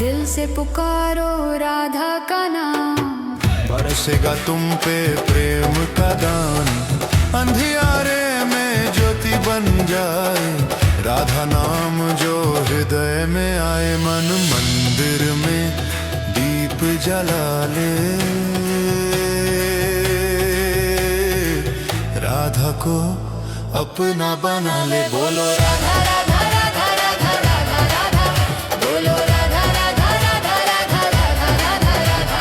दिल से पुकारो राधा का नाम, बरसेगा तुम पे प्रेम का दान। अंधियारे में ज्योति बन जाए, राधा नाम जो हृदय में आए। मन मंदिर में दीप जला ले, राधा को अपना बना ले। बोलो राधा राधा राधा राधा राधा राधा, बोलो राधा राधा राधा राधा राधा राधा राधा,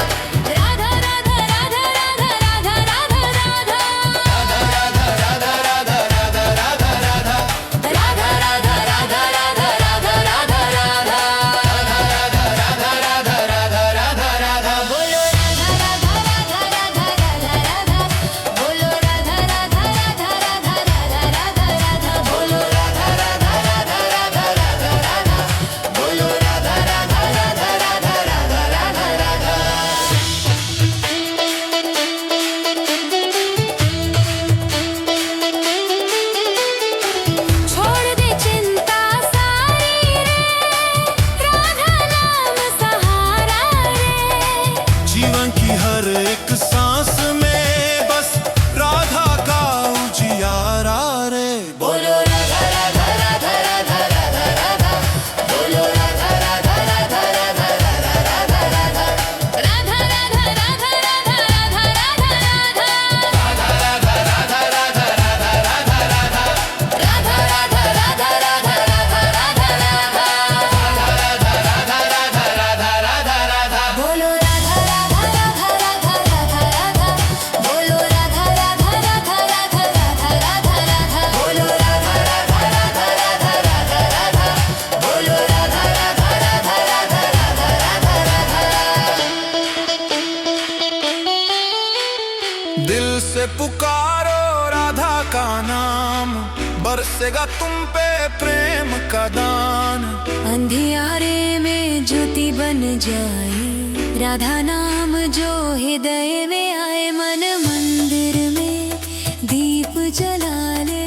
राधा राधा राधा राधा राधा राधा राधा, राधा राधा राधा राधा राधा राधा, राधा राधा राधा राधा राधा राधा राधा, राधा राधा राधा राधा। बोलो राधा राधा राधा राधा राधा राधा, बोलो राधा राधा राधा राधा राधा राधा राधा, बोलो राधा राधा राधा राधा राधा राधा, बोलो राधा राधा राधा राधा राधा राधा राधा। छोड़ दे चिंता सारी रे, राधा नाम सहारा रे। जीवन की हर एक सांस में बस राधा का उजियारा रे। बोलो राधा राधा राधा राधा राधा राधा, बोलो राधा राधा राधा राधा राधा राधा राधा, राधा राधा राधा राधा राधा राधा राधा, राधा राधा राधा राधा राधा राधा, राधा राधा राधा राधा राधा राधा राधा, राधा राधा राधा राधा। बोलो राधा राधा राधा राधा राधा राधा, बोलो राधा राधा राधा राधा राधा राधा राधा, बोलो राधा राधा राधा राधा राधा राधा, बोलो राधा राधा राधा राधा राधा राधा राधा। दिल से पुकारो राधा का नाम, बरसेगा तुम पे प्रेम का दान। अंधियारे में ज्योति बन जाए, राधा नाम जो हृदय में आए। मन मंदिर में दीप जला ले,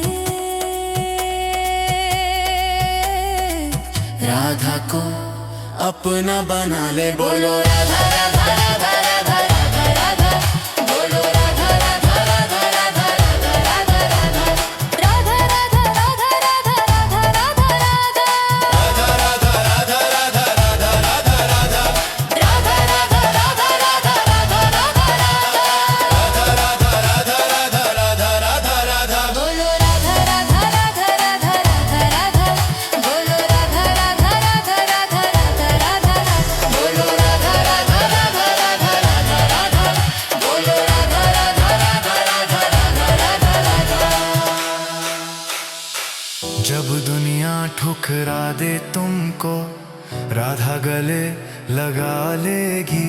राधा को अपना बना ले। बोलो राधा राधा राधा राधा राधा राधा, बोलो राधा राधा राधा राधा राधा राधा राधा, राधा राधा राधा राधा राधा राधा राधा, राधा राधा राधा राधा राधा राधा, राधा राधा राधा राधा राधा राधा राधा, राधा राधा राधा राधा राधा। बोलो राधा राधा राधा राधा राधा राधा, बोलो राधा राधा राधा राधा राधा राधा राधा, बोलो राधा राधा राधा राधा राधा राधा, बोलो राधा राधा राधा राधा राधा राधा राधा। जब दुनिया ठुकरा दे तुमको, राधा गले लगा लेगी।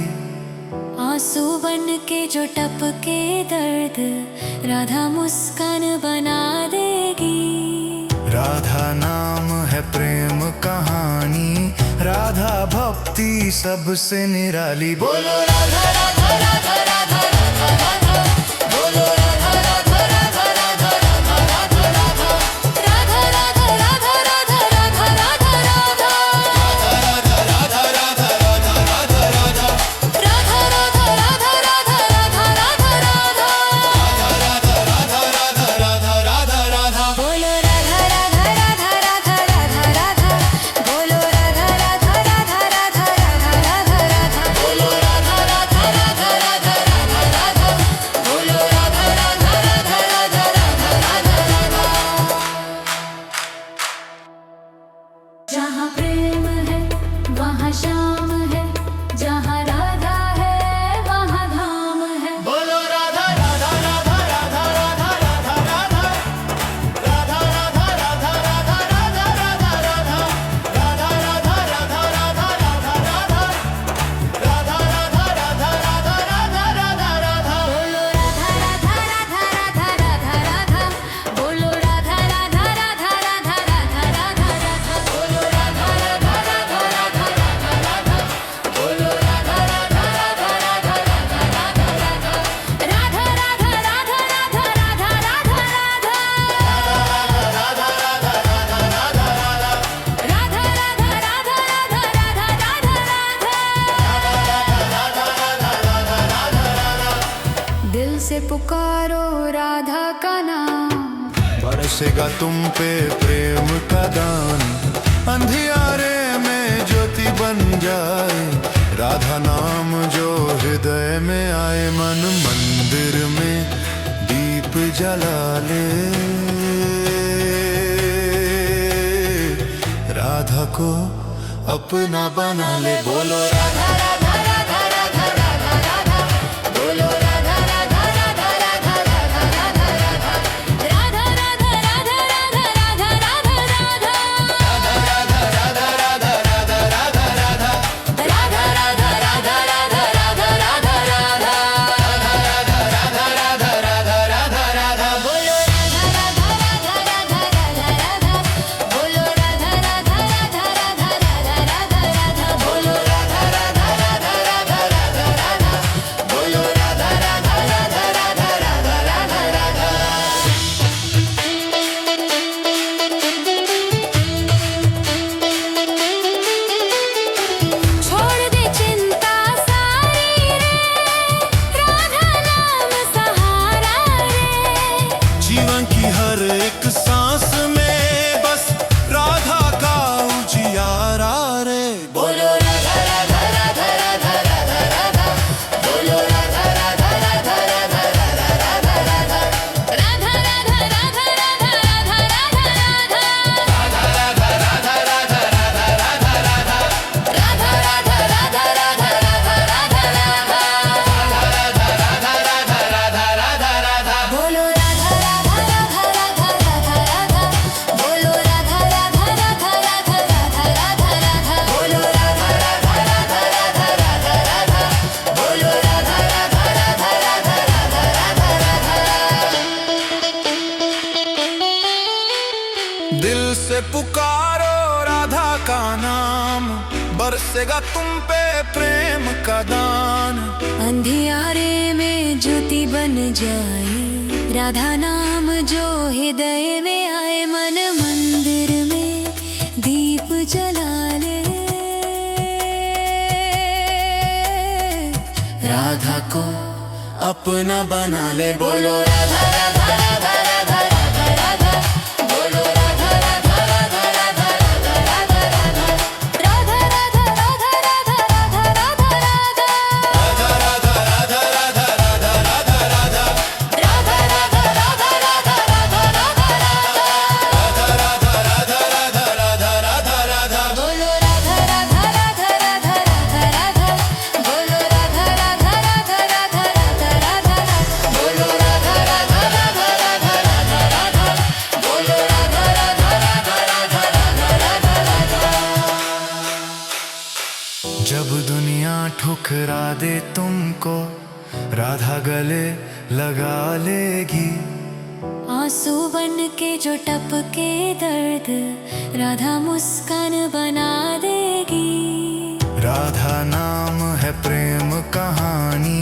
आंसू बन के जो टपके दर्द, राधा मुस्कान बना देगी। राधा नाम है प्रेम कहानी, राधा भक्ति सबसे निराली। बोलो राधा राधा राधा राधा राधा राधा, बोलो राधा राधा राधा राधा राधा राधा राधा, राधा राधा राधा राधा राधा राधा राधा, राधा राधा राधा राधा राधा राधा, राधा राधा राधा राधा राधा राधा राधा, राधा राधा राधा राधा राधा। बोलो राधा राधा राधा राधा राधा राधा, बोलो राधा राधा राधा राधा राधा राधा राधा, बोलो राधा राधा राधा पुकारो राधा का नाम। बरसेगा तुम पे प्रेम का दान, अंधियारे में ज्योति बन जाए, राधा नाम जो हृदय में आए। मन मंदिर में दीप जला ले, राधा को अपना बना ले। बोलो राधा राधा राधा राधा राधा राधा, बोलो राधा राधा राधा राधा राधा राधा राधा, राधा राधा राधा राधा राधा राधा राधा, राधा राधा राधा राधा राधा राधा, राधा राधा राधा राधा राधा राधा राधा, राधा राधा राधा राधा। बोलो राधा राधा राधा राधा राधा राधा, बोलो राधा राधा राधा राधा राधा राधा राधा, बोलो राधा राधा राधा राधा राधा राधा, बोलो राधा राधा राधा राधा राधा राधा राधा। छोड़ दे चिंता सारी रे, राधा नाम सहारा रे। जीवन की हर एक सांस में बस राधा का उजियारा रे। बोलो राधा राधा राधा राधा राधा राधा, बोलो राधा राधा राधा राधा राधा राधा राधा, राधा राधा राधा राधा राधा राधा राधा, राधा राधा राधा राधा राधा राधा, राधा राधा राधा राधा राधा राधा राधा, राधा राधा राधा। बोलो राधा राधा राधा राधा राधा राधा, बोलो राधा राधा राधा राधा राधा राधा राधा, बोलो राधा राधा राधा राधा राधा राधा, बोलो राधा राधा राधा राधा राधा राधा राधा। दिल से पुकारो राधा का नाम, बरसेगा तुम पे प्रेम का दान। अंधियारे में ज्योति बन जाए, राधा नाम जो हृदय में आए। मन मंदिर में दीप जला ले, राधा को अपना बना ले। बोलो राधा राधा राधा राधा राधा राधा, बोलो राधा राधा राधा राधा राधा राधा राधा, राधा राधा राधा राधा राधा राधा राधा, राधा राधा राधा राधा राधा राधा, राधा राधा राधा राधा राधा राधा राधा, राधा राधा राधा राधा राधा। बोलो राधा राधा राधा राधा राधा राधा, बोलो राधा राधा राधा राधा राधा राधा राधा, बोलो राधा राधा राधा राधा राधा राधा, बोलो राधा राधा राधा राधा राधा राधा राधा। जब दुनिया ठुकरा दे तुमको, राधा गले लगा लेगी। आंसू बन के जो टपके दर्द, राधा मुस्कान बना देगी। राधा नाम है प्रेम कहानी,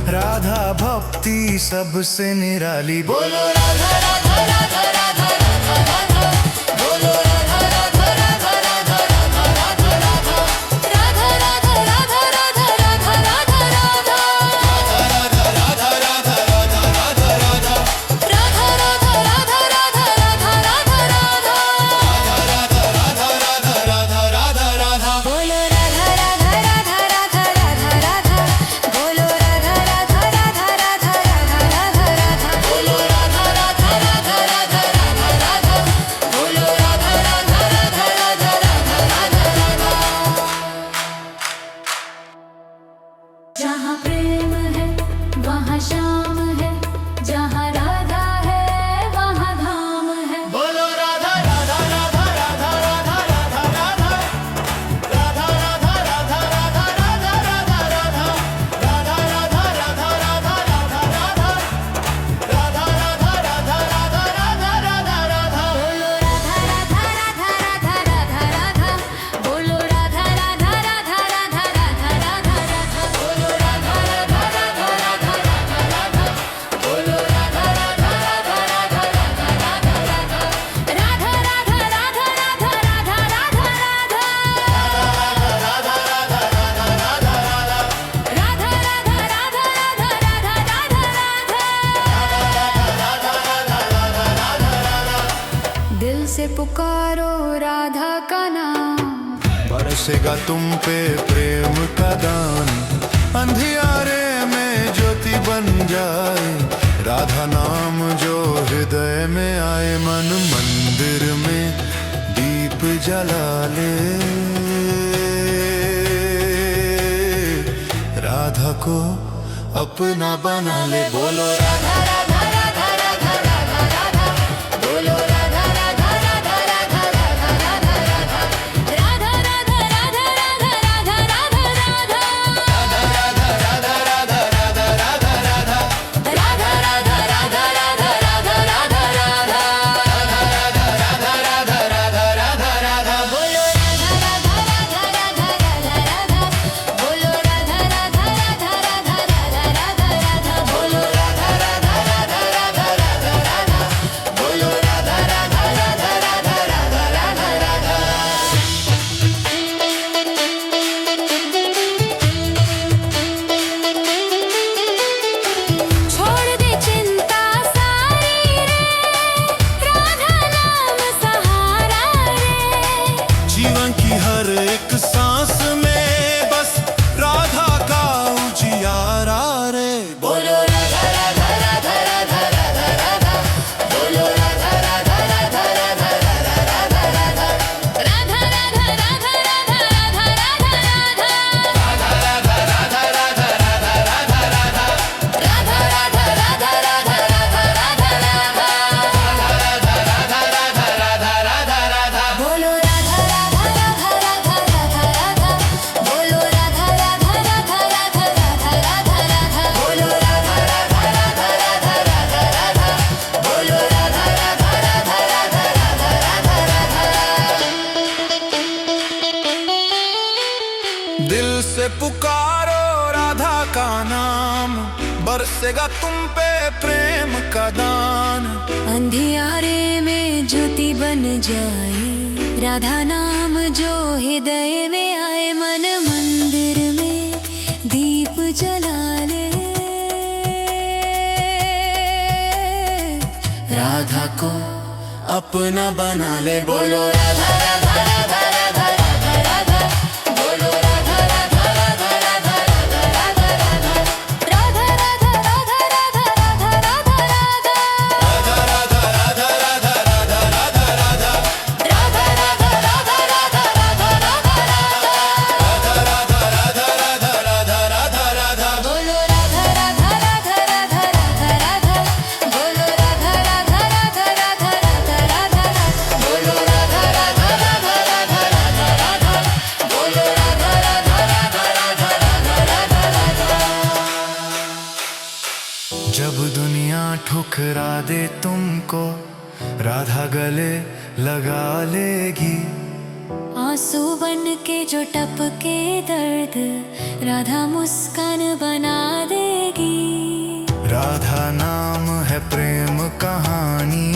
राधा भक्ति सबसे निराली। बोलो राधा राधा राधा राधा राधा राधा, बोलो राधा राधा राधा राधा राधा राधा राधा, राधा राधा राधा राधा राधा राधा राधा, राधा राधा राधा राधा राधा राधा, राधा राधा राधा राधा राधा राधा राधा, राधा राधा राधा राधा। बोलो राधा राधा राधा राधा राधा राधा, बोलो राधा राधा राधा राधा राधा राधा राधा, बोलो राधा राधा राधा राधा राधा राधा, बोलो राधा राधा राधा राधा राधा राधा राधा। जहाँ प्रेम है वहाँ श्याम है, जहाँ राधा है वहाँ धाम है। बोलो राधा राधा राधा राधा राधा राधा राधा, राधा राधा राधा राधा राधा राधा राधा, राधा राधा राधा राधा राधा राधा, राधा राधा राधा राधा राधा राधा राधा। बोलो राधा राधा राधा राधा राधा राधा, बोलो राधा राधा राधा राधा राधा राधा राधा, बोलो राधा बरसेगा तुम पे प्रेम का दान। अंधियारे में ज्योति बन जाए, राधा नाम जो हृदय में आए। मन मंदिर में दीप जला ले, राधा को अपना बना ले। बोलो राधा राधा राधा राधा राधा राधा, बोलो राधा राधा राधा राधा राधा राधा राधा, राधा राधा राधा राधा राधा राधा राधा, राधा राधा राधा राधा राधा राधा राधा, राधा राधा राधा राधा राधा राधा राधा, राधा राधा राधा राधा राधा। बोलो राधा राधा राधा राधा राधा राधा, बोलो राधा राधा राधा राधा राधा राधा राधा, बोलो राधा राधा राधा राधा राधा राधा, बोलो राधा राधा राधा राधा राधा राधा राधा। छोड़ दे चिंता सारी रे, राधा नाम सहारा रे। जीवन की हर एक सांस में बस राधा का उजियारा रे। बोलो राधा राधा राधा राधा राधा राधा, बोलो राधा राधा राधा राधा राधा राधा राधा, राधा राधा राधा राधा राधा राधा राधा, राधा राधा राधा राधा राधा राधा राधा, राधा राधा राधा राधा राधा राधा राधा, राधा राधा राधा। बोलो राधा राधा राधा राधा राधा राधा, बोलो राधा राधा राधा राधा राधा राधा राधा, बोलो राधा राधा राधा राधा राधा राधा, बोलो राधा राधा राधा राधा राधा राधा राधा। दिल से पुकारो राधा का नाम, बरसेगा तुम पे प्रेम का दान। अंधियारे में ज्योति बन जाए, राधा नाम जो हृदय में आए। मन मंदिर में दीप जला ले, राधा को अपना बना ले। बोलो राधा राधा राधा राधा राधा राधा, बोलो राधा राधा राधा राधा राधा राधा राधा, राधा राधा राधा राधा राधा राधा राधा, राधा राधा राधा राधा राधा राधा, राधा राधा राधा राधा राधा राधा राधा, राधा राधा राधा राधा राधा राधा। बोलो राधा राधा राधा राधा राधा राधा, बोलो राधा राधा राधा राधा राधा राधा राधा, बोलो राधा राधा राधा राधा राधा राधा, बोलो राधा राधा राधा राधा राधा राधा राधा। जब दुनिया ठुकरा दे तुमको, राधा गले लगा लेगी। आंसू बन के जो टपके दर्द, राधा मुस्कान बना देगी। राधा नाम है प्रेम कहानी,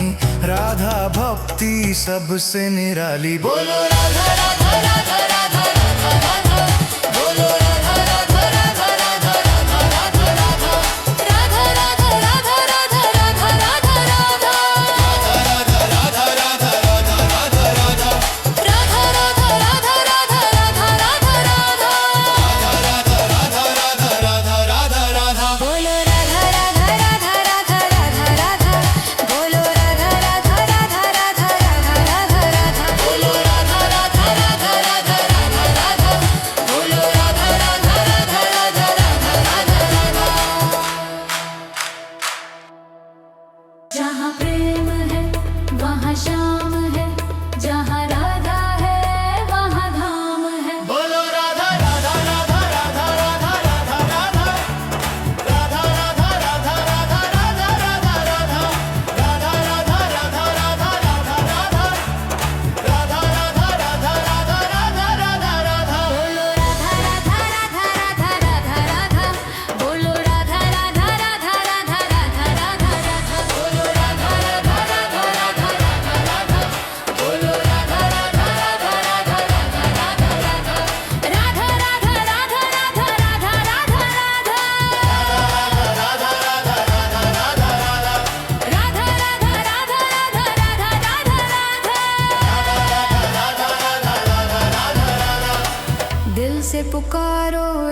राधा भक्ति सबसे निराली। बोलो राधा राधा राधा राधा राधा राधा, बोलो राधा राधा राधा राधा राधा राधा राधा, राधा राधा राधा राधा राधा राधा राधा, राधा राधा राधा राधा राधा राधा, राधा राधा राधा राधा राधा राधा राधा, राधा राधा राधा राधा राधा। बोलो राधा राधा राधा राधा राधा राधा, बोलो राधा राधा राधा राधा राधा राधा राधा, बोलो राधा राधा राधा राधा राधा राधा,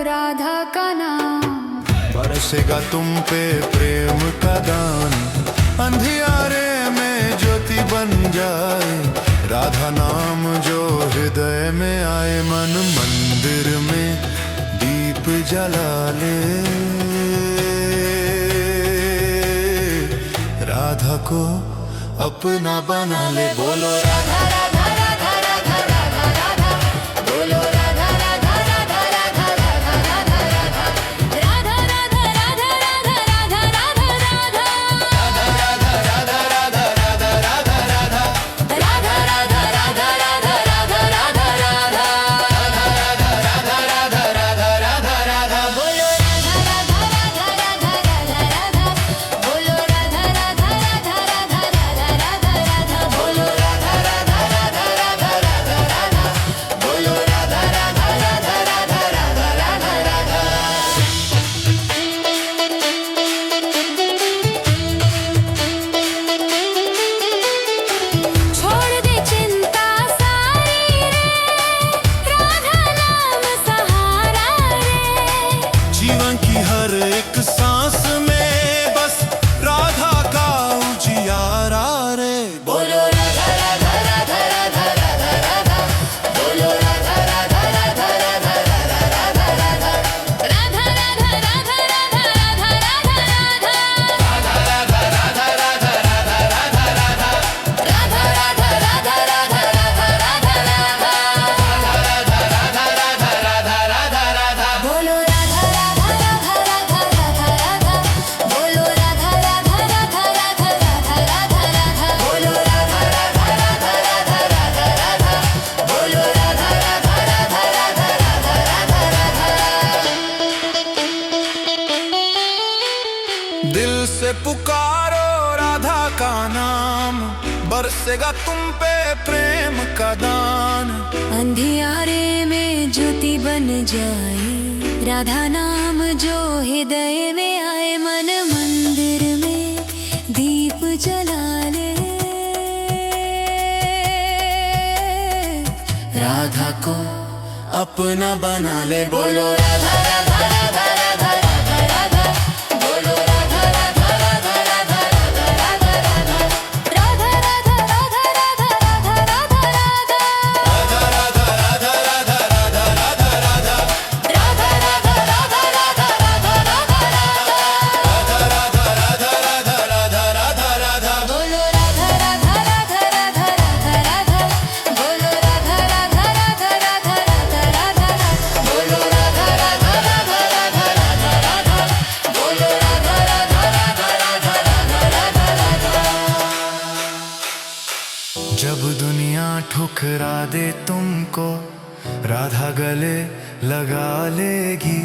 राधा का नाम। बरसेगा तुम पे प्रेम का दान, अंधियारे में ज्योति बन जाए, राधा नाम जो हृदय में आए, मन मंदिर में दीप जला ले, राधा को अपना बना ले। बोलो राधा राधा राधा राधा राधा राधा, बोलो राधा राधा राधा राधा राधा राधा राधा, राधा राधा राधा राधा राधा राधा राधा, राधा राधा राधा राधा राधा राधा राधा, राधा राधा राधा राधा राधा राधा राधा, राधा राधा राधा राधा राधा। बोलो राधा राधा राधा राधा राधा राधा, बोलो राधा राधा राधा राधा राधा राधा राधा, बोलो राधा राधा राधा राधा राधा राधा, बोलो राधा राधा राधा राधा राधा राधा राधा। छोड़ दे चिंता सारी रे, राधा नाम सहारा रे। जीवन की हर एक सांस में बस राधा का उजियारा रे। बोलो राधा राधा राधा राधा राधा राधा, बोलो राधा राधा राधा राधा राधा राधा राधा, राधा राधा राधा राधा राधा राधा राधा, राधा राधा राधा राधा राधा राधा राधा, राधा राधा राधा राधा राधा राधा राधा, राधा राधा राधा राधा। बोलो राधा राधा राधा राधा राधा राधा, बोलो राधा राधा राधा राधा राधा राधा राधा, बोलो राधा राधा राधा राधा राधा राधा, बोलो राधा राधा राधा राधा राधा राधा राधा। दिल से पुकारो राधा का नाम, बरसेगा तुम पे प्रेम का दान, अंधियारे में ज्योति बन जाए, राधा नाम जो हृदय में आए, मन मंदिर में दीप जला ले, राधा को अपना बना ले। बोलो राधा राधा राधा राधा राधा राधा, बोलो राधा राधा राधा राधा राधा राधा राधा, राधा राधा राधा राधा राधा राधा राधा, राधा राधा राधा राधा राधा राधा, राधा राधा राधा राधा राधा राधा राधा, राधा राधा राधा राधा राधा। बोलो राधा राधा राधा राधा राधा राधा, बोलो राधा राधा राधा राधा राधा राधा राधा, बोलो राधा राधा राधा राधा राधा राधा, बोलो राधा राधा राधा राधा राधा राधा राधा। जब दुनिया ठुकरा दे तुमको, राधा गले लगा लेगी,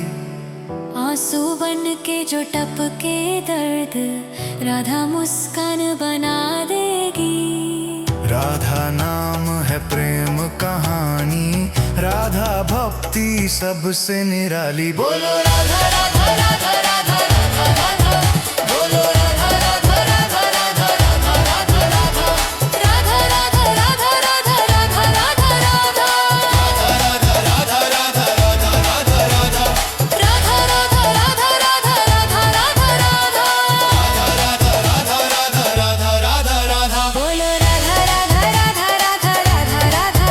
आंसू बन के जो टपके दर्द, राधा मुस्कान बना देगी। राधा नाम है प्रेम कहानी, राधा भक्ति सबसे निराली। बोलो राधा राधा राधा राधा राधा राधा, बोलो राधा राधा राधा राधा राधा राधा राधा, राधा राधा राधा राधा राधा राधा राधा, राधा राधा राधा राधा राधा राधा, राधा राधा राधा राधा राधा राधा राधा, राधा राधा राधा राधा राधा। बोलो राधा राधा राधा राधा राधा राधा,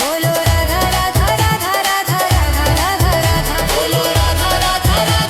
बोलो राधा राधा राधा राधा राधा राधा राधा, बोलो राधा राधा राधा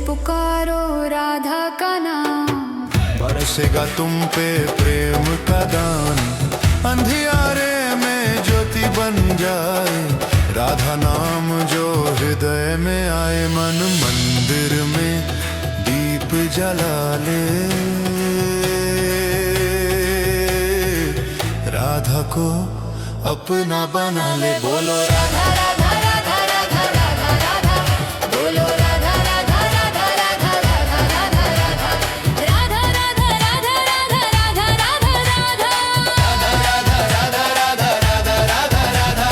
पुकारो राधा का नाम। बरसेगा तुम पे प्रेम का दान, अंधियारे में ज्योति बन जाए। राधा नाम जो हृदय में आए, मन मंदिर में दीप जला ले। राधा को अपना बना ले। बोलो राधा राधा राधा राधा राधा राधा, बोलो राधा राधा राधा राधा राधा राधा राधा, राधा राधा राधा राधा राधा राधा राधा, राधा राधा राधा राधा राधा राधा,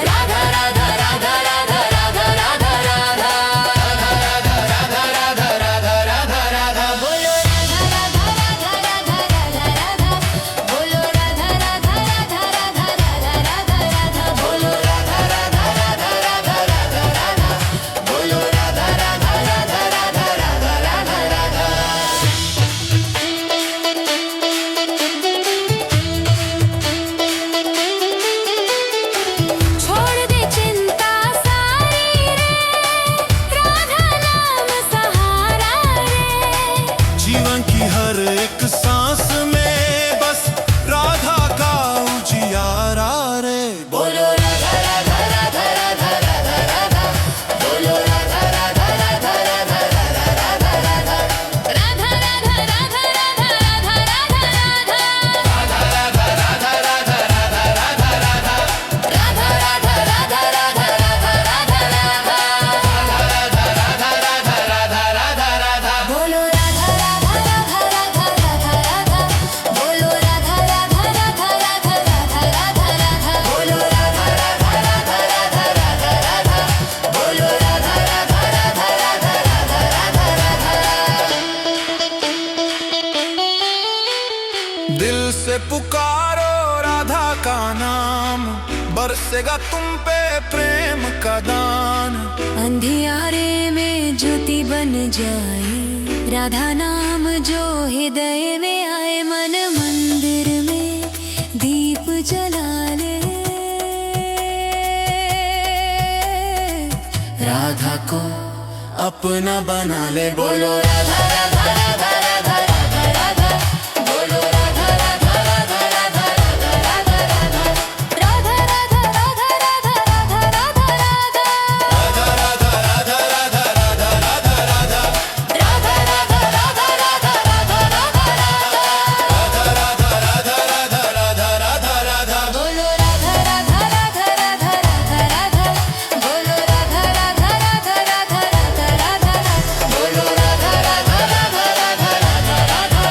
राधा राधा राधा राधा राधा राधा राधा, राधा राधा राधा राधा राधा। बोलो राधा राधा राधा राधा राधा राधा, बोलो राधा राधा राधा राधा राधा राधा राधा, बोलो राधा राधा राधा राधा राधा राधा, बोलो राधा राधा राधा राधा राधा राधा राधा। छोड़ दे चिंता सारी रे, राधा नाम सहारा रे। जीवन की हर एक सांस में बस राधा का उजियारा रे। बोलो राधा राधा राधा राधा राधा राधा, बोलो राधा राधा राधा राधा राधा राधा राधा, राधा राधा राधा राधा राधा राधा राधा, राधा राधा राधा राधा राधा राधा राधा, राधा राधा राधा राधा राधा राधा राधा, राधा राधा राधा राधा राधा राधा। बोलो राधा राधा राधा राधा राधा राधा, बोलो राधा राधा राधा राधा राधा राधा राधा, बोलो राधा राधा राधा राधा राधा राधा, बोलो राधा राधा राधा राधा राधा राधा राधा। दिल से पुकारो राधा का नाम, बरसेगा तुम पे प्रेम का दान। अंधियारे में ज्योति बन जाए, राधा नाम जो हृदय में आए। मन मंदिर में दीप जला ले। राधा को अपना बना ले। बोलो राधा राधा राधा राधा राधा राधा, बोलो राधा राधा राधा राधा राधा राधा राधा, राधा राधा राधा राधा राधा राधा राधा, राधा राधा राधा राधा राधा राधा राधा, राधा राधा राधा राधा राधा राधा राधा, राधा राधा राधा राधा राधा राधा। बोलो राधा राधा राधा राधा राधा राधा, बोलो राधा राधा राधा राधा राधा राधा राधा, बोलो राधा राधा राधा राधा राधा राधा,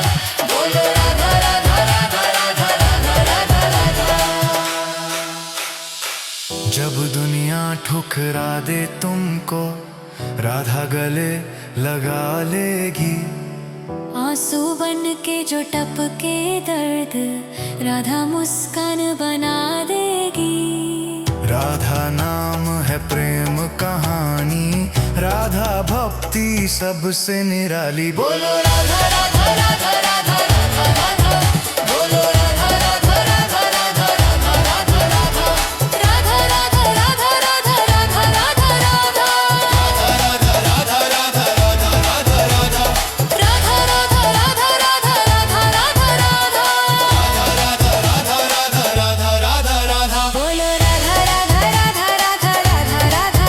बोलो राधा राधा राधा राधा राधा राधा राधा। जब दुनिया ठुकरा दे तुमको, राधा गले लगा लेगी। आंसू बन के जो टपके दर्द, राधा मुस्कान बना देगी। राधा नाम है प्रेम कहानी, राधा भक्ति सबसे निराली। बोलो राधा राधा राधा राधा राधा राधा, बोलो राधा राधा राधा राधा राधा राधा राधा, राधा राधा राधा राधा राधा राधा राधा, राधा राधा राधा राधा राधा राधा, राधा राधा राधा राधा राधा राधा राधा, राधा राधा राधा राधा राधा राधा। बोलो राधा राधा राधा राधा राधा राधा,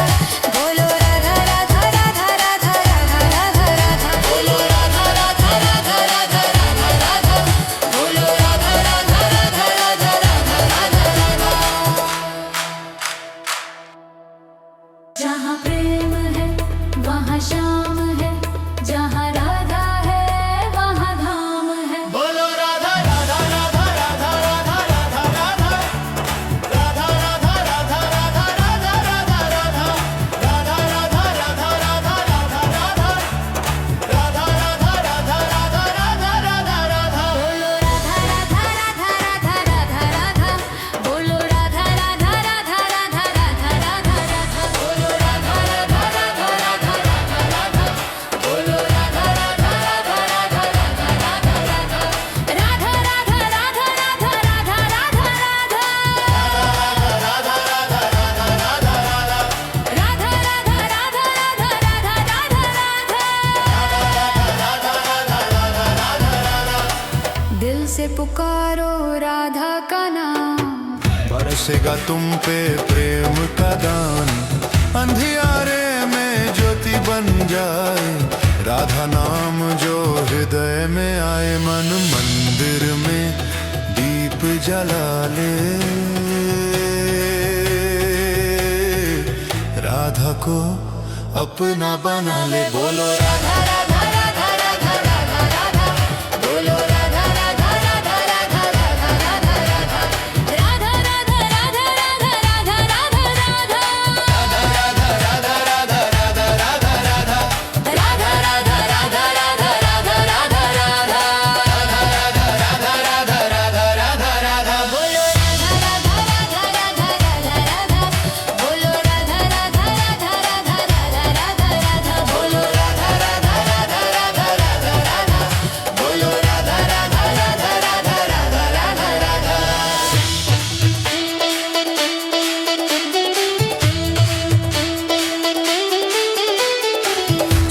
बोलो राधा राधा राधा राधा राधा राधा राधा, बोलो राधा राधा राधा राधा राधा राधा, बोलो राधा राधा राधा राधा राधा राधा राधा। जहाँ प्रेम है वहाँ श्याम है, जहाँ राधा है वहाँ धाम है। बोलो राधा राधा राधा राधा राधा राधा राधा, राधा राधा राधा राधा राधा राधा राधा, राधा राधा राधा राधा राधा राधा, राधा राधा राधा राधा राधा राधा राधा। बोलो राधा राधा राधा राधा राधा राधा, बोलो राधा राधा राधा राधा राधा राधा राधा, बोलो राधा राधा पुकारो राधा का नाम। बरसेगा तुम पे प्रेम का दान, अंधियारे में ज्योति बन जाए, राधा नाम जो हृदय में आए। मन मंदिर में दीप जला ले, राधा को अपना बना ले। बोलो राधा राधा राधा राधा राधा राधा, बोलो राधा राधा राधा राधा राधा राधा राधा, राधा राधा राधा राधा राधा राधा राधा, राधा राधा राधा राधा राधा राधा, राधा राधा राधा राधा राधा राधा राधा, राधा राधा राधा राधा राधा। बोलो राधा राधा राधा राधा राधा, बोलो राधा राधा राधा राधा राधा राधा राधा, बोलो राधा राधा राधा राधा राधा राधा, बोलो राधा राधा राधा राधा राधा राधा राधा।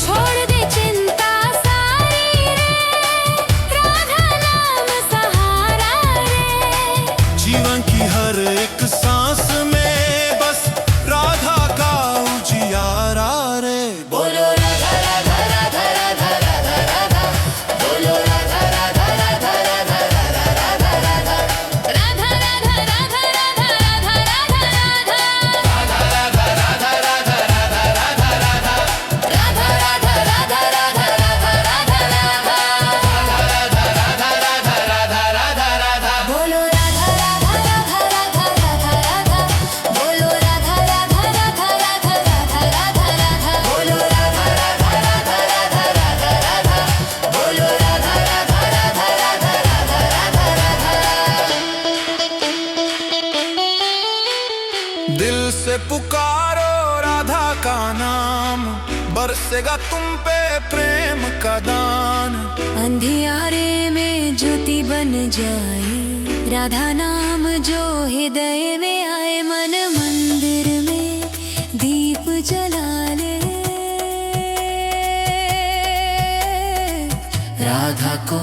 छोड़ दे चिंता सारी रे, राधा नाम सहारा रे। जीवन की हर एक सांस में बस राधा का उजियारा रे। बोलो राधा राधा राधा राधा राधा राधा, बोलो राधा राधा राधा राधा राधा राधा राधा, राधा राधा राधा राधा राधा राधा राधा, राधा राधा राधा राधा राधा राधा, राधा राधा राधा राधा राधा राधा राधा, राधा राधा राधा। बोलो राधा राधा राधा राधा राधा राधा, बोलो राधा राधा राधा राधा राधा राधा राधा, बोलो राधा राधा राधा राधा राधा राधा, बोलो राधा राधा राधा राधा राधा राधा राधा। दिल से पुकारो राधा का नाम, बरसेगा तुम पे प्रेम का दान। अंधियारे में ज्योति बन जाए, राधा नाम जो हृदय में आए। मन मंदिर में दीप जला ले, राधा को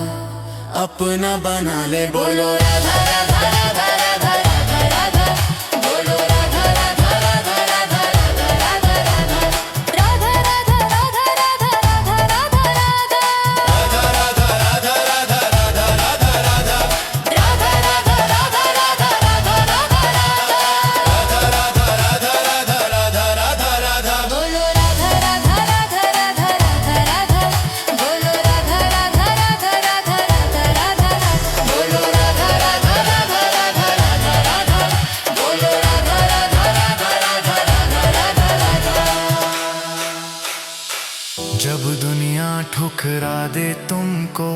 अपना बना ले। बोलो राधा राधा राधा राधा राधा राधा, बोलो राधा राधा राधा राधा राधा राधा राधा, राधा राधा राधा राधा राधा राधा राधा, राधा राधा राधा राधा राधा राधा, राधा राधा राधा राधा राधा राधा राधा, राधा राधा राधा राधा राधा। बोलो राधा राधा राधा राधा राधा राधा, बोलो राधा राधा राधा राधा राधा राधा, बोलो राधा राधा राधा राधा राधा राधा, बोलो राधा राधा राधा राधा राधा राधा राधा। जब दुनिया ठुकरा दे तुमको,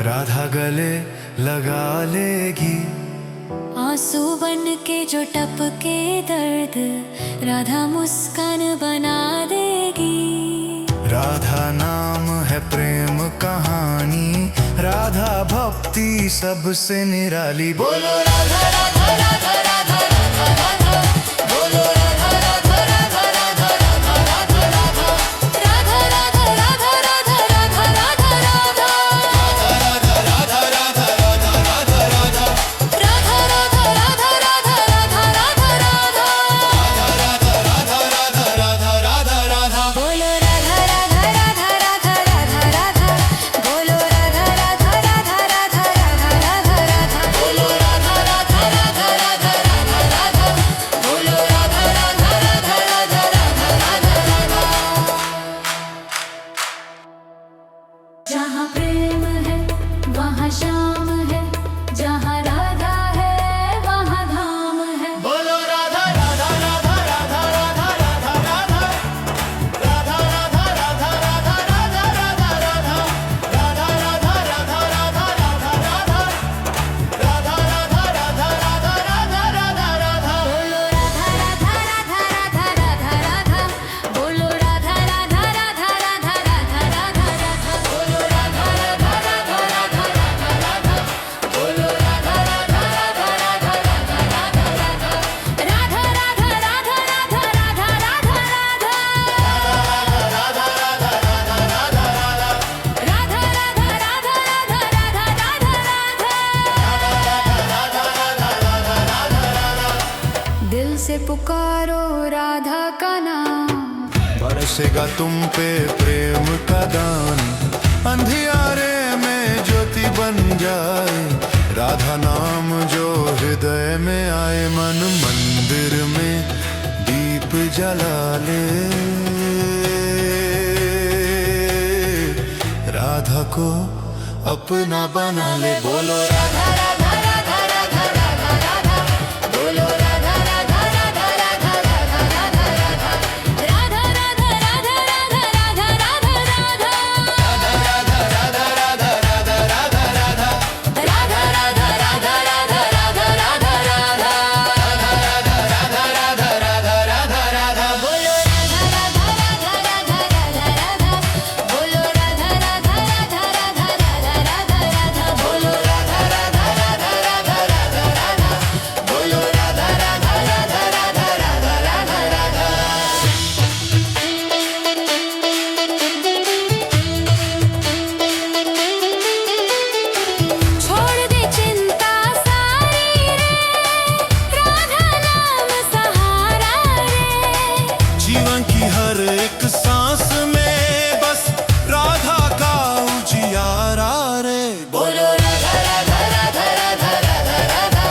राधा गले लगा लेगी। आंसू बन के जो टपके दर्द, राधा मुस्कान बना देगी। राधा नाम है प्रेम कहानी, राधा भक्ति सबसे निराली। बोलो राधा राधा राधा राधा राधा राधा, बोलो राधा राधा राधा राधा राधा राधा राधा, राधा राधा राधा राधा राधा राधा राधा, राधा राधा राधा राधा राधा राधा, राधा राधा राधा राधा राधा राधा राधा, राधा राधा राधा राधा राधा। बोलो राधा राधा राधा राधा राधा राधा, बोलो राधा राधा राधा राधा राधा राधा राधा, बोलो राधा राधा राधा राधा राधा राधा, बरसेगा तुम पे प्रेम का दान। अंधियारे में ज्योति बन जाए, राधा नाम जो हृदय में आए। मन मंदिर में दीप जला ले, राधा को अपना बना ले। बोलो राधा राधा राधा राधा राधा राधा, बोलो राधा राधा राधा राधा राधा राधा राधा, राधा राधा राधा राधा राधा राधा राधा, राधा राधा राधा राधा राधा राधा, राधा राधा राधा राधा राधा राधा राधा, राधा राधा राधा राधा राधा। बोलो राधा राधा राधा राधा राधा राधा, बोलो राधा राधा राधा राधा राधा राधा राधा, बोलो राधा राधा राधा राधा राधा राधा, बोलो राधा राधा राधा राधा राधा राधा राधा। छोड़ दे चिंता सारी रे, राधा नाम सहारा रे। जीवन की हर एक सांस में बस राधा का उजियारा रे। बोलो राधा राधा राधा राधा राधा राधा,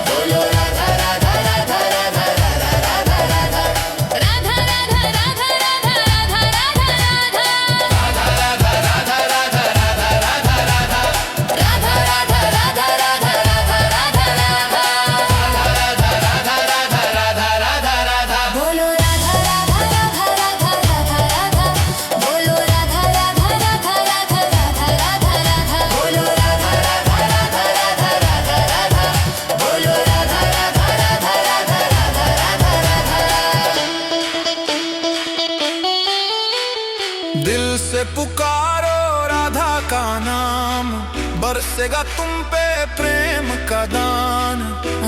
बोलो राधा राधा राधा राधा राधा राधा राधा, राधा राधा राधा राधा राधा राधा राधा, राधा राधा राधा राधा राधा राधा राधा, राधा राधा राधा राधा राधा राधा राधा, राधा राधा राधा राधा राधा। बोलो राधा राधा राधा राधा राधा राधा, बोलो राधा राधा राधा राधा राधा राधा राधा, बोलो राधा राधा राधा राधा राधा राधा, बोलो राधा राधा राधा राधा राधा राधा राधा। दिल से पुकारो राधा का नाम, बरसेगा तुम पे प्रेम का दान।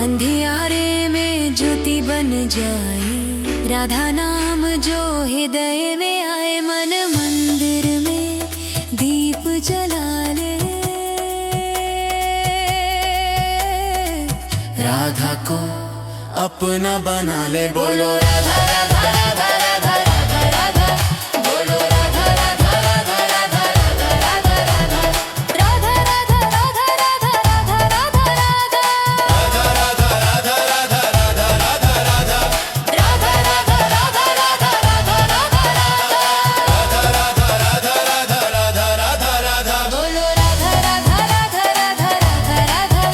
अंधियारे में ज्योति बन जाए, राधा नाम जो हृदय में आए। मन मंदिर में दीप जला ले, राधा को अपना बना ले। बोलो राधा राधा राधा राधा राधा राधा, बोलो राधा राधा राधा राधा राधा राधा राधा, राधा राधा राधा राधा राधा राधा राधा, राधा राधा राधा राधा राधा राधा, राधा राधा राधा राधा राधा राधा राधा, राधा राधा राधा राधा राधा राधा। बोलो राधा राधा राधा राधा राधा राधा,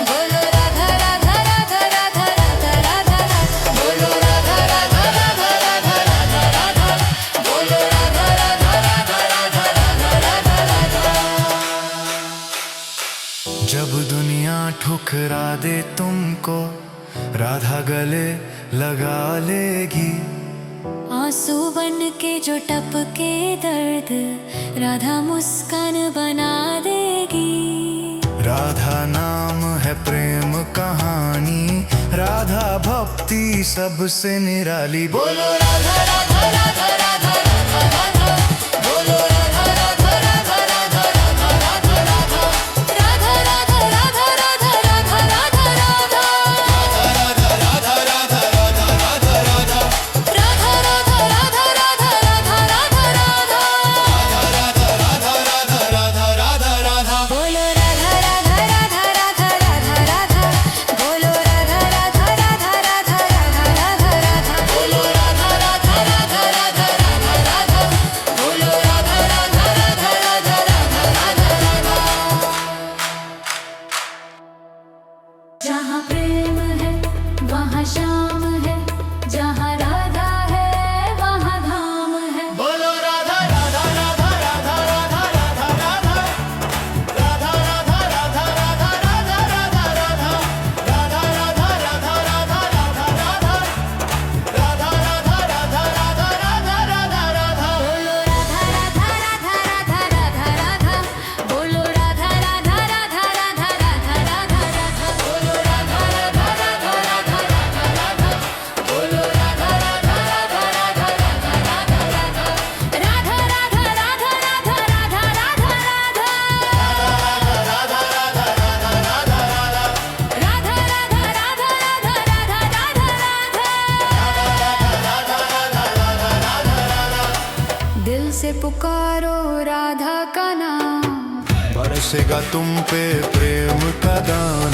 बोलो राधा राधा राधा राधा राधा राधा राधा, बोलो राधा राधा राधा राधा राधा राधा, बोलो राधा राधा राधा राधा राधा राधा राधा। जब दुनिया ठुकरा दे तुमको, राधा गले लगा लेगी। आंसू बन के जो टपके दर्द, राधा मुस्कान बना देगी। राधा नाम है प्रेम कहानी, राधा भक्ति सबसे निराली। बोलो राधा राधा राधा राधा राधा राधा, बोलो राधा राधा राधा राधा राधा राधा राधा, राधा राधा राधा राधा राधा राधा राधा, राधा राधा राधा राधा राधा राधा, राधा राधा राधा राधा राधा राधा राधा, राधा राधा राधा राधा राधा। बोलो राधा राधा राधा राधा राधा राधा, बोलो राधा राधा राधा राधा राधा राधा राधा, बोलो राधा राधा पुकारो राधा का नाम, बरसेगा तुम पे प्रेम का दान,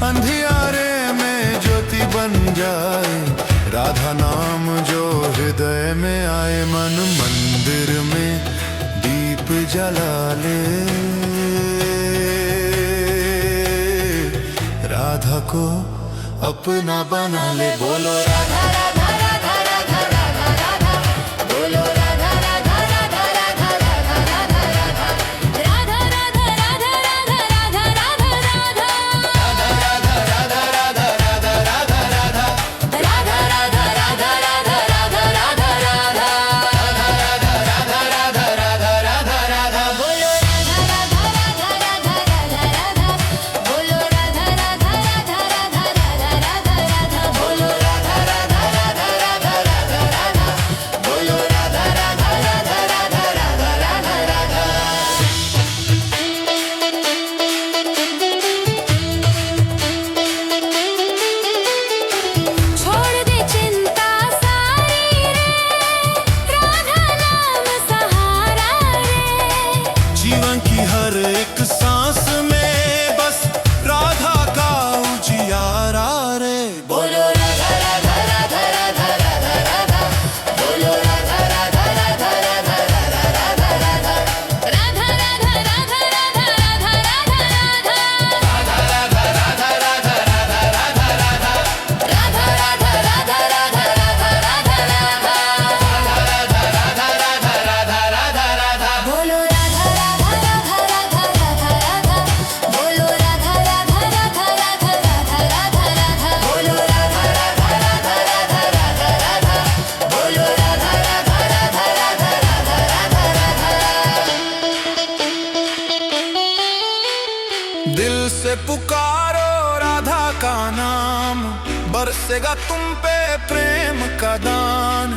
अंधियारे में ज्योति बन जाए, राधा नाम जो हृदय में आए, मन मंदिर में दीप जला ले, राधा को अपना बना ले। बोलो राधा राधा राधा राधा राधा राधा, बोलो राधा राधा राधा राधा राधा राधा राधा, राधा राधा राधा राधा राधा राधा राधा, राधा राधा राधा राधा राधा राधा, राधा राधा राधा राधा राधा राधा राधा, राधा राधा राधा राधा राधा, बोलो राधा राधा राधा राधा राधा राधा, बोलो राधा राधा राधा राधा राधा राधा राधा, बोलो राधा राधा राधा राधा राधा राधा, बोलो राधा राधा राधा राधा राधा राधा राधा। छोड़ दे चिंता सारी रे, राधा नाम सहारा रे, जीवन की हर एक सांस में बस राधा का उजियारा रे। बोलो राधा राधा राधा राधा राधा राधा, बोलो राधा राधा राधा राधा राधा राधा राधा, राधा राधा राधा राधा राधा राधा राधा, राधा राधा राधा राधा राधा राधा राधा, राधा राधा राधा राधा राधा राधा राधा, राधा राधा राधा राधा राधा, बोलो राधा राधा राधा राधा राधा राधा, बोलो राधा राधा राधा राधा राधा राधा राधा, बोलो राधा राधा राधा राधा राधा राधा, बोलो राधा राधा राधा राधा राधा राधा राधा। दिल से पुकारो राधा का नाम, बरसेगा तुम पे प्रेम का दान,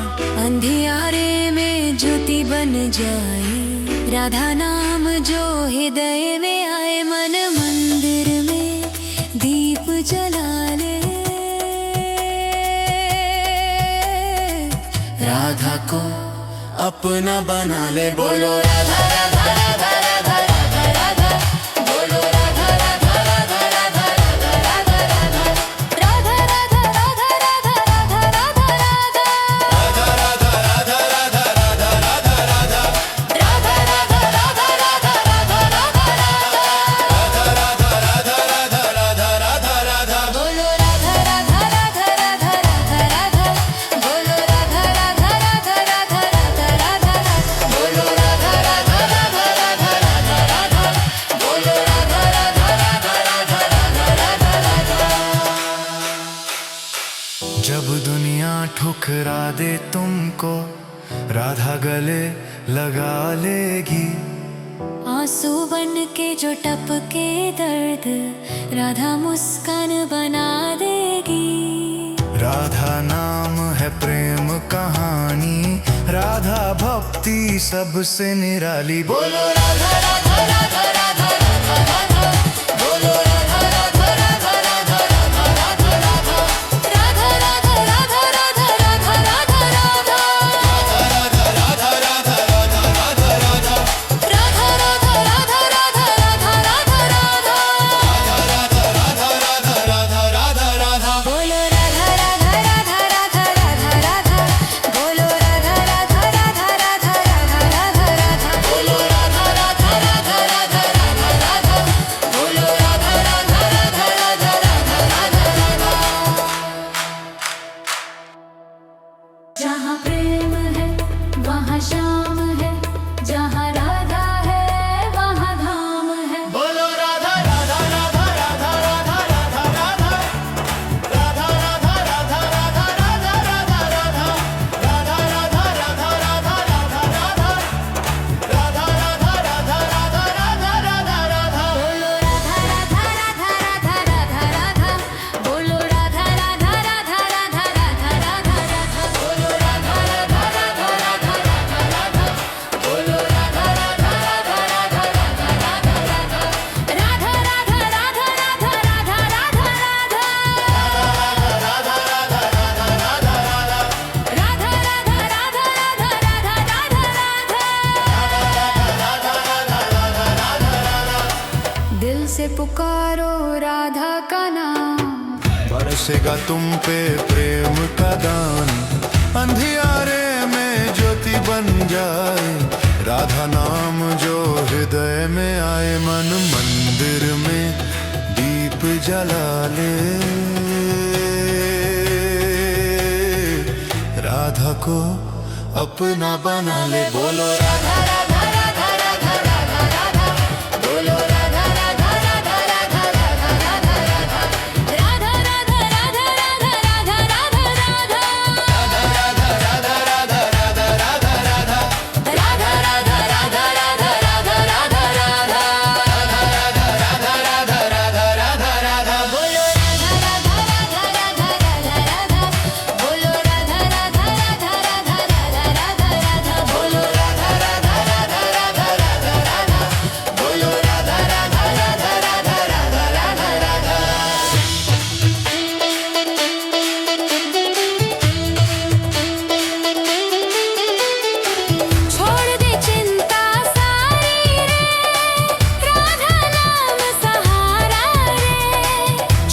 अंधियारे में ज्योति बन जाए, राधा नाम जो हृदय में आए, मन मंदिर में दीप जला ले, राधा को अपना बना ले। बोलो राधा राधा राधा राधा राधा राधा, बोलो राधा राधा राधा राधा राधा राधा राधा, राधा राधा राधा राधा राधा राधा राधा, राधा राधा राधा राधा राधा राधा राधा, राधा राधा राधा राधा राधा राधा राधा, राधा राधा राधा राधा राधा राधा, बोलो राधा राधा राधा राधा राधा राधा, बोलो राधा राधा राधा राधा राधा राधा, बोलो राधा राधा राधा राधा राधा राधा, बोलो राधा राधा राधा राधा राधा राधा राधा। जब दुनिया ठुकरा दे तुमको, राधा गले लगा लेगी, आंसू बन के जो टपके दर्द, राधा मुस्कान बना देगी, राधा नाम है प्रेम कहानी, राधा भक्ति सबसे निराली। बोलो राधा राधा राधा राधा राधा राधा, बोलो राधा राधा राधा राधा राधा राधा राधा, राधा राधा राधा राधा राधा राधा राधा, राधा राधा राधा राधा राधा राधा, राधा राधा राधा राधा राधा राधा राधा, राधा राधा राधा राधा राधा राधा, बोलो राधा राधा राधा राधा राधा राधा, बोलो राधा राधा राधा राधा राधा राधा राधा, बोलो राधा राधा राधा राधा राधा राधा, बोलो राधा राधा राधा राधा राधा राधा राधा। जहाँ प्रेम है वहाँ श्याम है, जहाँ राधा है वहाँ धाम है, बोलो राधा राधा राधा राधा राधा राधा राधा, राधा राधा राधा राधा राधा राधा राधा, राधा राधा राधा राधा राधा राधा, राधा राधा राधा राधा राधा राधा राधा, बोलो राधा राधा राधा राधा राधा राधा, बोलो राधा राधा राधा राधा राधा राधा राधा, बोलो राधा राधा राधा राधा राधा राधा, पुकारो राधा का नाम। बरसेगा तुम पे प्रेम का दान, अंधियारे में ज्योति बन जाए। राधा नाम जो हृदय में आए, मन मंदिर में दीप जला ले। राधा को अपना बना ले। बोलो राधा राधा राधा राधा राधा राधा, बोलो राधा राधा राधा राधा राधा राधा राधा, राधा राधा राधा राधा राधा राधा राधा, राधा राधा राधा राधा राधा राधा, राधा राधा राधा राधा राधा राधा राधा, राधा राधा राधा राधा राधा। बोलो राधा राधा राधा राधा राधा राधा, बोलो राधा राधा राधा राधा राधा राधा राधा, बोलो राधा राधा राधा राधा राधा राधा, बोलो राधा राधा राधा राधा राधा राधा राधा। छोड़ दे चिंता सारी रे, राधा नाम सहारा रे।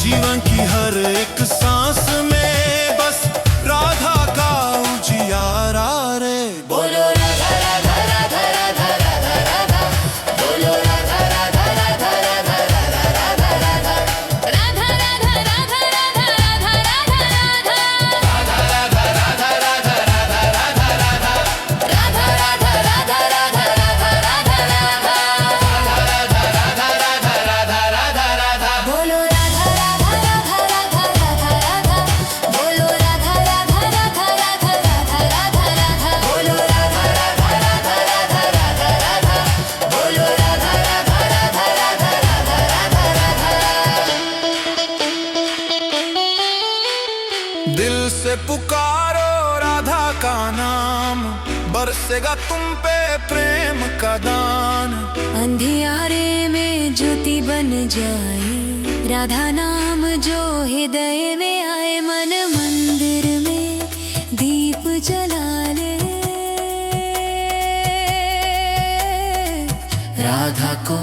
जीवन की हर एक सांस में बस राधा का उजियारा रे। बोलो राधा राधा राधा राधा राधा राधा, बोलो राधा राधा राधा राधा राधा राधा राधा, राधा राधा राधा राधा राधा राधा राधा, राधा राधा राधा राधा राधा राधा राधा, राधा राधा राधा राधा राधा राधा राधा, राधा राधा राधा राधा राधा। बोलो राधा राधा राधा राधा राधा राधा, बोलो राधा राधा राधा राधा राधा राधा राधा, बोलो राधा राधा राधा राधा राधा राधा, बोलो राधा राधा राधा राधा राधा राधा राधा। दिल से पुकारो राधा का नाम, बरसेगा तुम पे प्रेम का दान। अंधियारे में ज्योति बन जाए, राधा नाम जो हृदय में आए। मन मंदिर में दीप जला ले। राधा को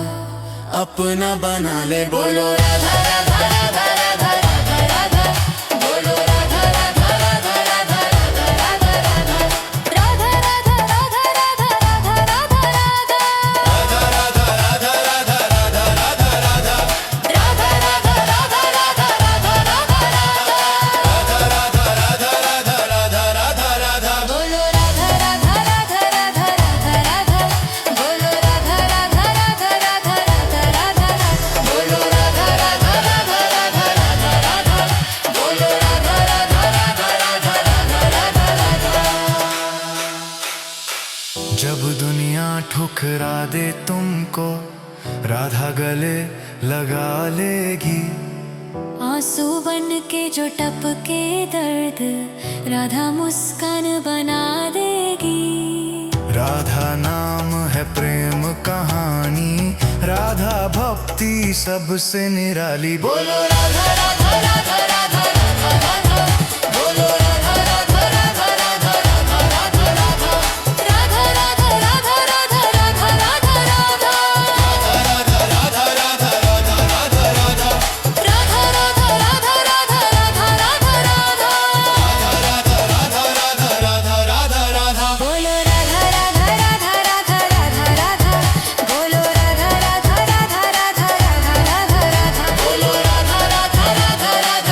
अपना बना ले। बोलो राधा राधा राधा राधा राधा राधा, बोलो राधा राधा राधा राधा राधा राधा राधा, राधा राधा राधा राधा राधा राधा राधा, राधा राधा राधा राधा राधा राधा राधा, राधा राधा राधा राधा राधा राधा राधा, राधा राधा राधा राधा राधा राधा। बोलो राधा राधा राधा राधा राधा राधा, बोलो राधा राधा राधा राधा राधा राधा राधा, बोलो राधा राधा राधा राधा राधा राधा, बोलो राधा राधा राधा राधा राधा राधा राधा। जब दुनिया ठुकरा दे तुमको, राधा गले लगा लेगी। आंसू बन के जो टपके दर्द, राधा मुस्कान बना देगी। राधा नाम है प्रेम कहानी, राधा भक्ति सबसे निराली। बोलो राधा राधा राधा राधा राधा राधा, बोलो राधा राधा राधा राधा राधा राधा राधा, राधा राधा राधा राधा राधा राधा राधा, राधा राधा राधा राधा राधा राधा, राधा राधा राधा राधा राधा राधा राधा, राधा राधा राधा राधा राधा। बोलो राधा राधा राधा राधा राधा राधा, बोलो राधा राधा राधा राधा राधा राधा राधा, बोलो राधा राधा राधा राधा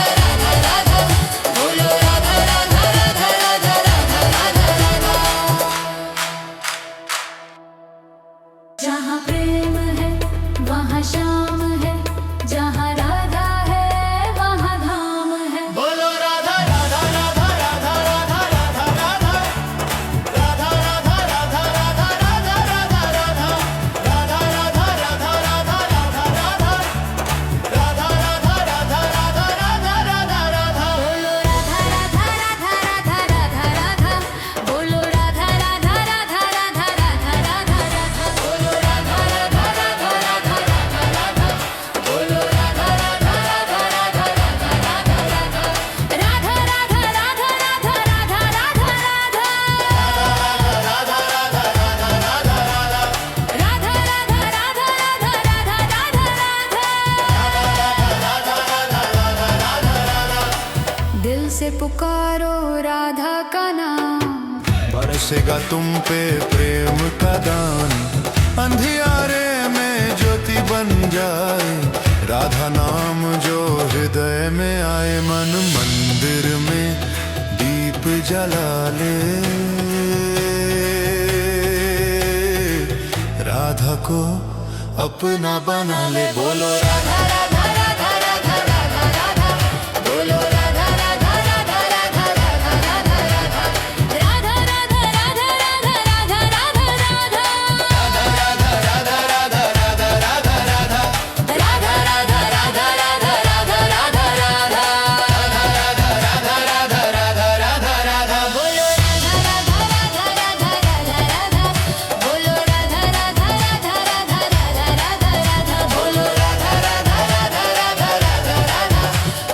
बरसेगा तुम पे प्रेम का दान। अंधियारे में ज्योति बन जाए, राधा नाम जो हृदय में आए। मन मंदिर में दीप जला ले, राधा को अपना बना ले। बोलो राधा राधा राधा राधा राधा राधा, बोलो राधा राधा राधा राधा राधा राधा राधा, राधा राधा राधा राधा राधा राधा राधा, राधा राधा राधा राधा राधा राधा, राधा राधा राधा राधा राधा राधा राधा, राधा राधा राधा राधा राधा। बोलो राधा राधा राधा राधा राधा राधा, बोलो राधा राधा राधा राधा राधा राधा राधा, बोलो राधा राधा राधा राधा राधा राधा,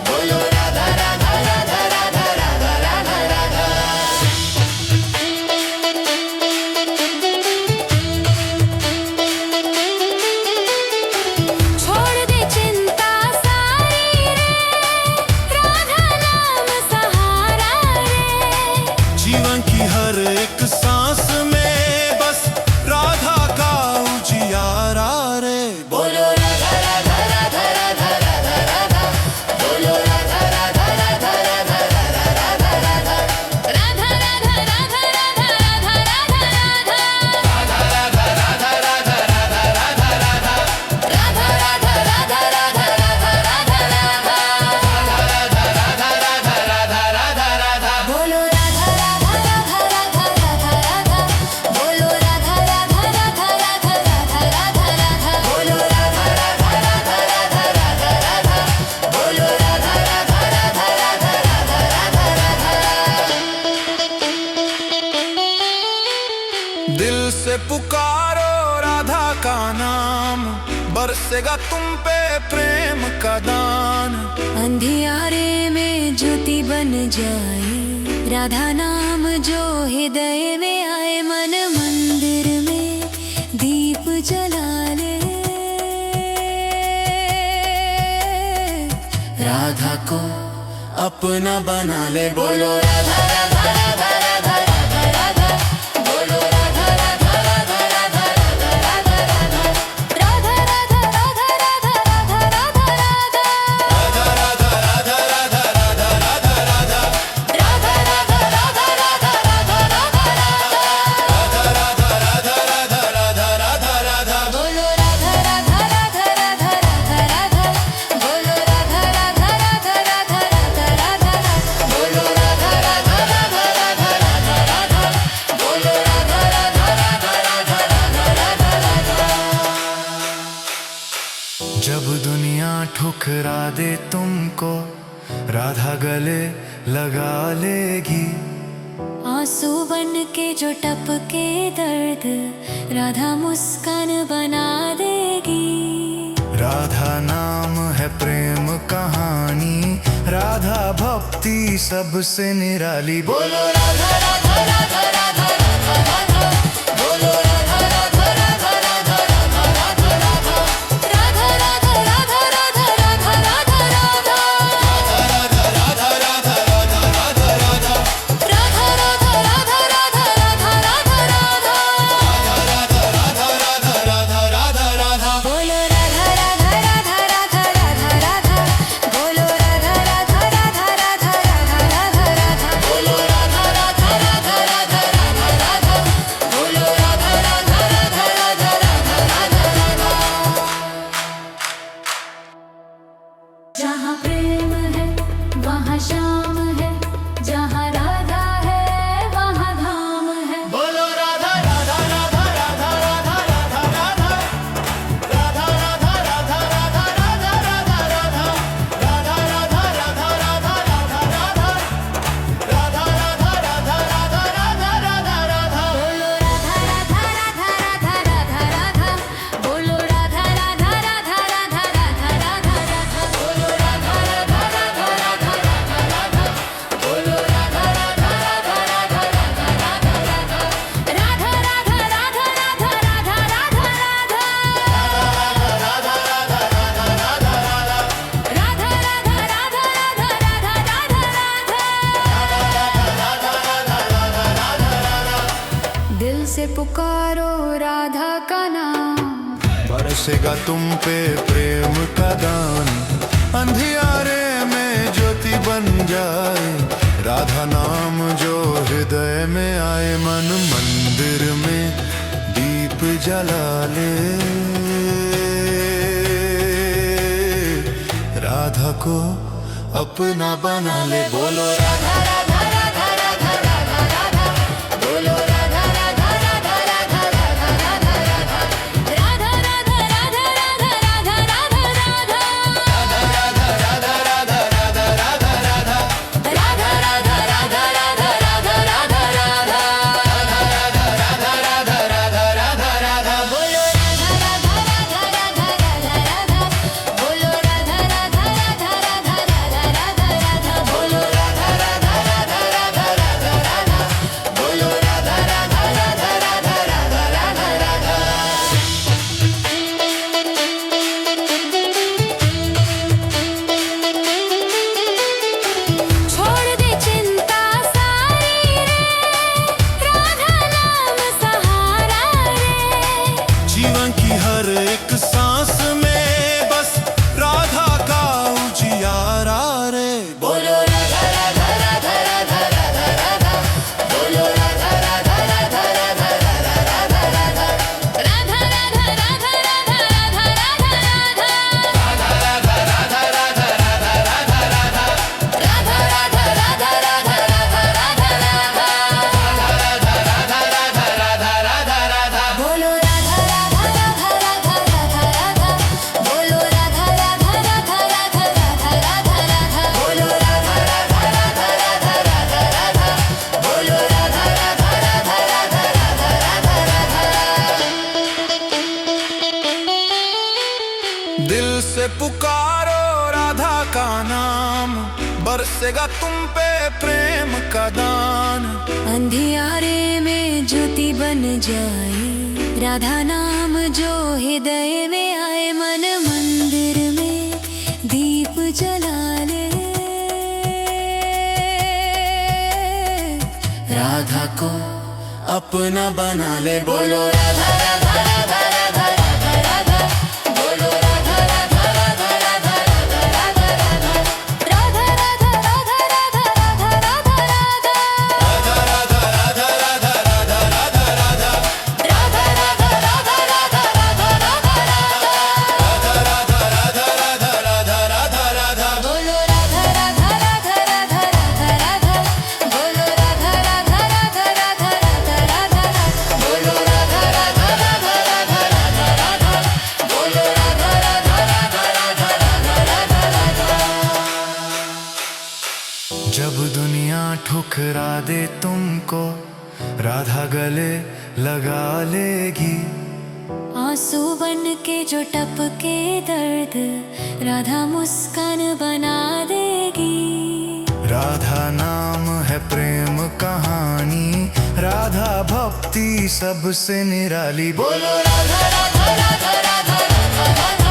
बोलो राधा राधा राधा राधा राधा राधा राधा। छोड़ दे चिंता सारी रे, राधा नाम सहारा रे। जीवन की हर एक सांस में बस राधा का उजियारा रे। बोलो राधा राधा राधा राधा राधा राधा, बोलो राधा राधा राधा राधा राधा राधा राधा, राधा राधा राधा राधा राधा राधा राधा, राधा राधा राधा राधा राधा राधा राधा, राधा राधा राधा राधा राधा राधा राधा, राधा राधा राधा राधा राधा। बोलो राधा राधा राधा राधा राधा राधा, बोलो राधा राधा राधा राधा राधा राधा राधा, बोलो राधा राधा राधा राधा राधा राधा, बोलो राधा राधा राधा राधा राधा राधा राधा। दिल से पुकारो राधा का नाम, बरसेगा तुम पे प्रेम का दान। अंधियारे में ज्योति बन जाए, राधा नाम जो हृदय में आए। मन मंदिर में दीप जला ले, राधा को अपना बना ले। बोलो राधा राधा राधा राधा राधा राधा, बोलो राधा राधा राधा राधा राधा राधा राधा, राधा राधा राधा राधा राधा राधा राधा, राधा राधा राधा राधा राधा राधा राधा, राधा राधा राधा राधा राधा राधा राधा, राधा राधा राधा राधा राधा राधा। बोलो राधा राधा राधा राधा राधा राधा, बोलो राधा राधा राधा राधा राधा राधा, बोलो राधा राधा राधा राधा राधा राधा, बोलो राधा राधा राधा राधा राधा राधा राधा। जब दुनिया ठुकरा दे तुमको, राधा गले लगा लेगी। आंसू बन के जो टपके दर्द, राधा मुस्कान बना देगी। राधा नाम है प्रेम कहानी, राधा भक्ति सबसे निराली। बोलो राधा राधा राधा राधा राधा राधा, बोलो राधा राधा राधा राधा राधा राधा राधा, राधा राधा राधा राधा राधा राधा राधा, राधा राधा राधा राधा राधा राधा, राधा राधा राधा राधा राधा राधा राधा, राधा राधा राधा राधा राधा। बोलो राधा राधा राधा राधा राधा राधा, बोलो राधा राधा राधा राधा राधा राधा राधा, बोलो राधा राधा राधा राधा दिल से पुकारो राधा का नाम, बरसेगा तुम पे प्रेम का दान। अंधियारे में ज्योति बन जाए, राधा नाम जो हृदय में आए। मन मंदिर में दीप जला ले, राधा को अपना बना ले। बोलो राधा राधा राधा राधा राधा राधा, बोलो राधा राधा राधा राधा राधा राधा राधा, राधा राधा राधा राधा राधा राधा राधा, राधा राधा राधा राधा राधा राधा, राधा राधा राधा राधा राधा राधा राधा, राधा राधा राधा राधा। बोलो राधा राधा राधा राधा राधा राधा, बोलो राधा राधा राधा राधा राधा राधा राधा, बोलो राधा राधा राधा राधा राधा राधा, बोलो राधा राधा राधा राधा राधा राधा राधा। छोड़ दे चिंता सारी रे, राधा नाम सहारा रे, जीवन की हर एक सांस में बस राधा का उजियारा रे। बोलो राधा राधा राधा राधा राधा राधा, बोलो राधा राधा राधा राधा राधा राधा राधा, राधा राधा राधा राधा राधा राधा राधा, राधा राधा राधा राधा राधा राधा, राधा राधा राधा राधा राधा राधा राधा, राधा राधा राधा। बोलो राधा राधा राधा राधा राधा राधा, बोलो राधा राधा राधा राधा राधा राधा राधा, बोलो राधा राधा राधा राधा राधा राधा, बोलो राधा राधा राधा राधा राधा राधा। दिल से पुकारो राधा का नाम, बरसेगा तुम पे प्रेम का दान। अंधियारे में ज्योति बन जाए, राधा नाम जो हृदय में आए। मन मंदिर में दीप जला ले, राधा को अपना बना ले। बोलो राधा राधा राधा राधा राधा राधा, बोलो राधा राधा राधा राधा राधा राधा राधा, राधा राधा राधा राधा राधा राधा राधा, राधा राधा राधा राधा राधा राधा राधा, राधा राधा राधा राधा राधा राधा राधा, राधा राधा राधा राधा राधा राधा। बोलो राधा राधा राधा राधा राधा राधा, बोलो राधा राधा राधा राधा राधा राधा, बोलो राधा राधा राधा राधा राधा राधा, बोलो राधा राधा राधा राधा राधा राधा राधा। जब दुनिया ठुकरा दे तुमको, राधा गले लगा लेगी। आंसू बन के जो टपके दर्द, राधा मुस्कान बना देगी। राधा नाम है प्रेम कहानी, राधा भक्ति सबसे निराली। बोलो बोलो राधा राधा राधा राधा राधा राधा।